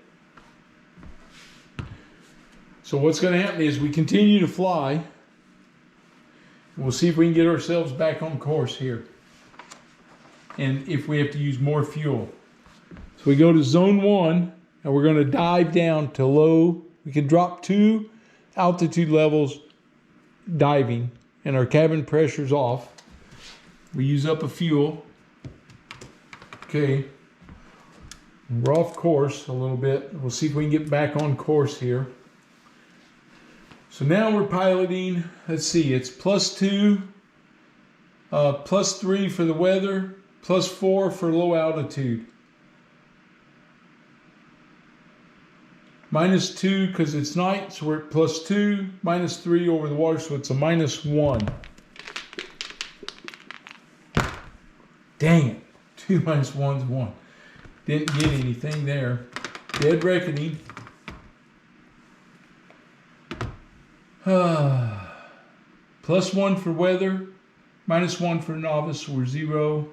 So what's going to happen is we continue to fly. We'll see if we can get ourselves back on course here. And if we have to use more fuel. So we go to zone 1, and we're going to dive down to low. We can drop 2 altitude levels diving, and our cabin pressure's off. We use up a fuel. Okay. We're off course a little bit. We'll see if we can get back on course here. So now we're piloting, let's see, it's +2, +3 for the weather, +4 for low altitude. -2 because it's night, so we're at +2, -3 over the water, so it's a -1. Dang it, 2 minus 1 is 1. Didn't get anything there. Dead reckoning. +1 for weather, -1 for novice, so we're 0.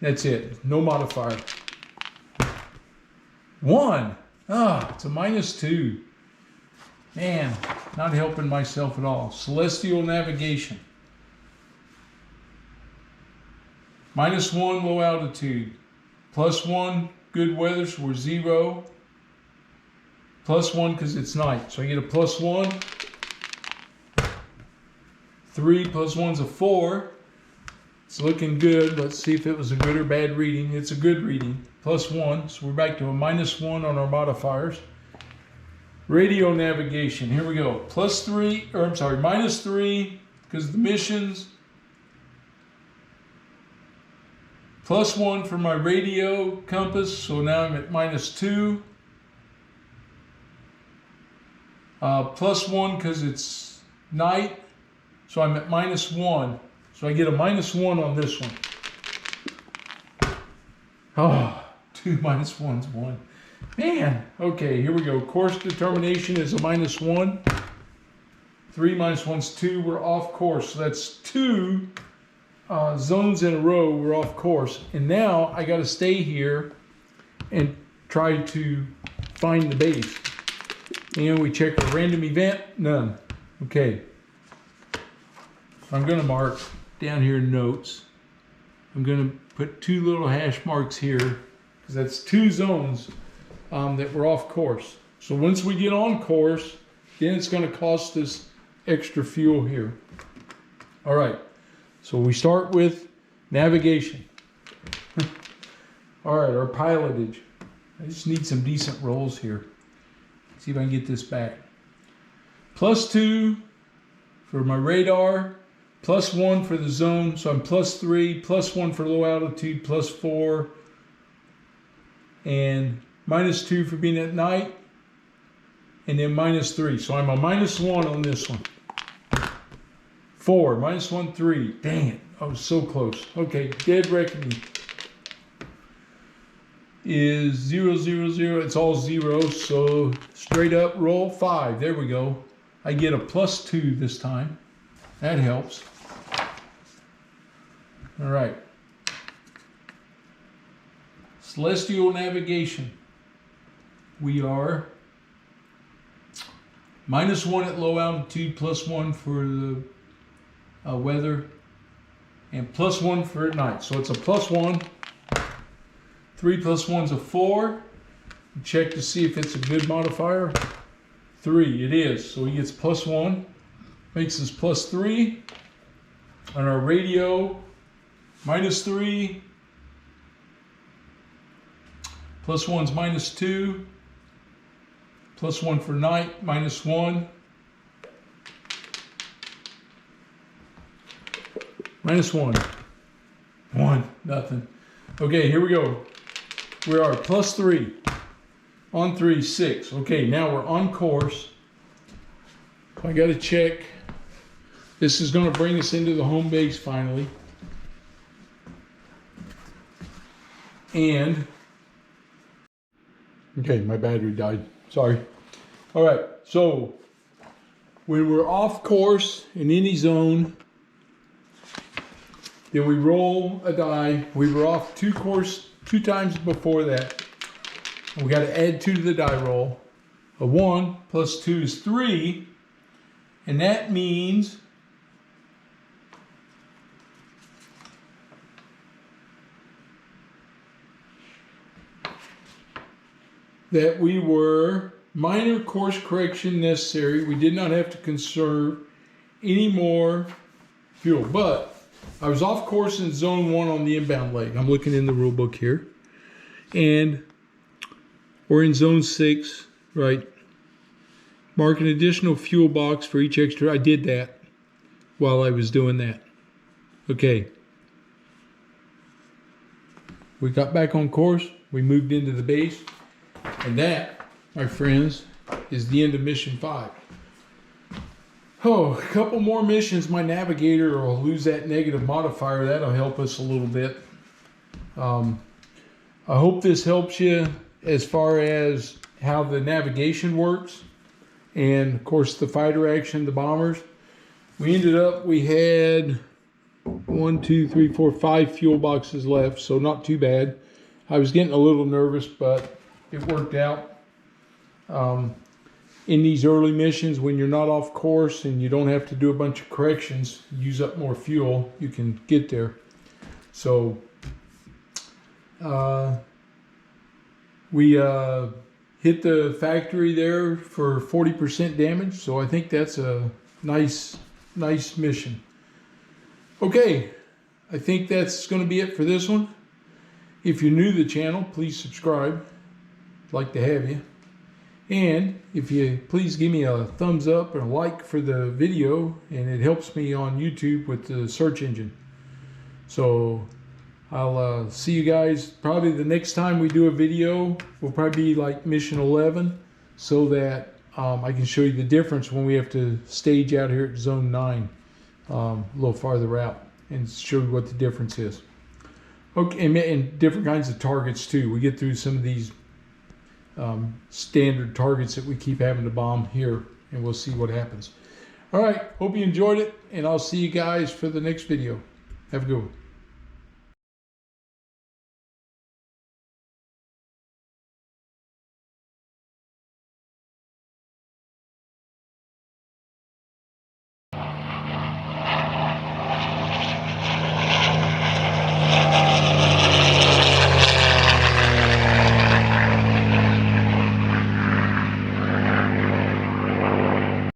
That's it, no modifier. 1. It's a -2. Man, not helping myself at all. Celestial navigation. -1 low altitude. +1 good weather, so we're 0. +1 because it's night, so I get a +1. 3 + 1's a 4. It's looking good. Let's see if it was a good or bad reading. It's a good reading. +1, so we're back to a -1 on our modifiers. Radio navigation, here we go. +3, or I'm sorry, -3 because of the missions. +1 for my radio compass, so now I'm at -2. +1 because it's night, so I'm at -1. So I get a -1 on this one. 2 minus 1's 1. Man, okay, here we go. Course determination is a -1. 3 minus 1's 2. We're off course. So that's 2 zones in a row. We're off course. And now I got to stay here and try to find the base. And we check a random event. None. Okay. I'm going to mark down here notes. I'm going to put 2 little hash marks here because that's 2 zones that we're off course. So once we get on course, then it's going to cost us extra fuel here. All right. So we start with navigation. All right, our pilotage. I just need some decent rolls here. See if I can get this back. +2 for my radar, +1 for the zone, so I'm +3, +1 for low altitude, +4, and -2 for being at night, and then -3. So I'm a -1 on this one. 4, -1, 3. Dang it, I was so close. Okay, dead reckoning is 0, 0, 0. It's all zeros, so straight up roll 5. There we go. I get a +2 this time. That helps. All right. Celestial navigation. We are -1 at low altitude, +1 for the weather, and +1 for at night. So it's a +1. 3 + 1's a 4. Check to see if it's a good modifier. 3, it is. So he gets +1. Makes us +3. On our radio, -3. +1's -2. +1 for night, -1. -1. 1, nothing. Okay, here we go. We are +3. On 3, 6. Okay, now we're on course. I got to check. This is going to bring us into the home base finally. And, okay, my battery died. Sorry. All right, so when we're off course in any zone, then we roll a die. We were off 2 times before that. We got to add 2 to the die roll. A 1 + 2 is 3. And that means that we were minor course correction necessary. We did not have to conserve any more fuel. But I was off course in zone 1 on the inbound leg. I'm looking in the rule book here. And we're in zone 6, right? Mark an additional fuel box for each extra. I did that while I was doing that. Okay. We got back on course. We moved into the base. And that, my friends, is the end of mission 5. Oh, a couple more missions. My navigator will lose that negative modifier. That'll help us a little bit. I hope this helps you as far as how the navigation works. And of course the fighter action, the bombers. We had 1, 2, 3, 4, 5 fuel boxes left, so not too bad. I was getting a little nervous, but it worked out. In these early missions, when you're not off course and you don't have to do a bunch of corrections, use up more fuel, you can get there. So we hit the factory there for 40% damage, so I think that's a nice mission. Okay, I think that's going to be it for this one. If you're new to the channel, please subscribe. I'd like to have you. And if you please give me a thumbs up and a like for the video, and it helps me on YouTube with the search engine. So I'll see you guys probably the next time we do a video. Will probably be like mission 11, so that I can show you the difference when we have to stage out here at zone 9, a little farther out, and show you what the difference is. Okay, and different kinds of targets too. We get through some of these standard targets that we keep having to bomb here, and we'll see what happens. All right, hope you enjoyed it, and I'll see you guys for the next video. Have a good one.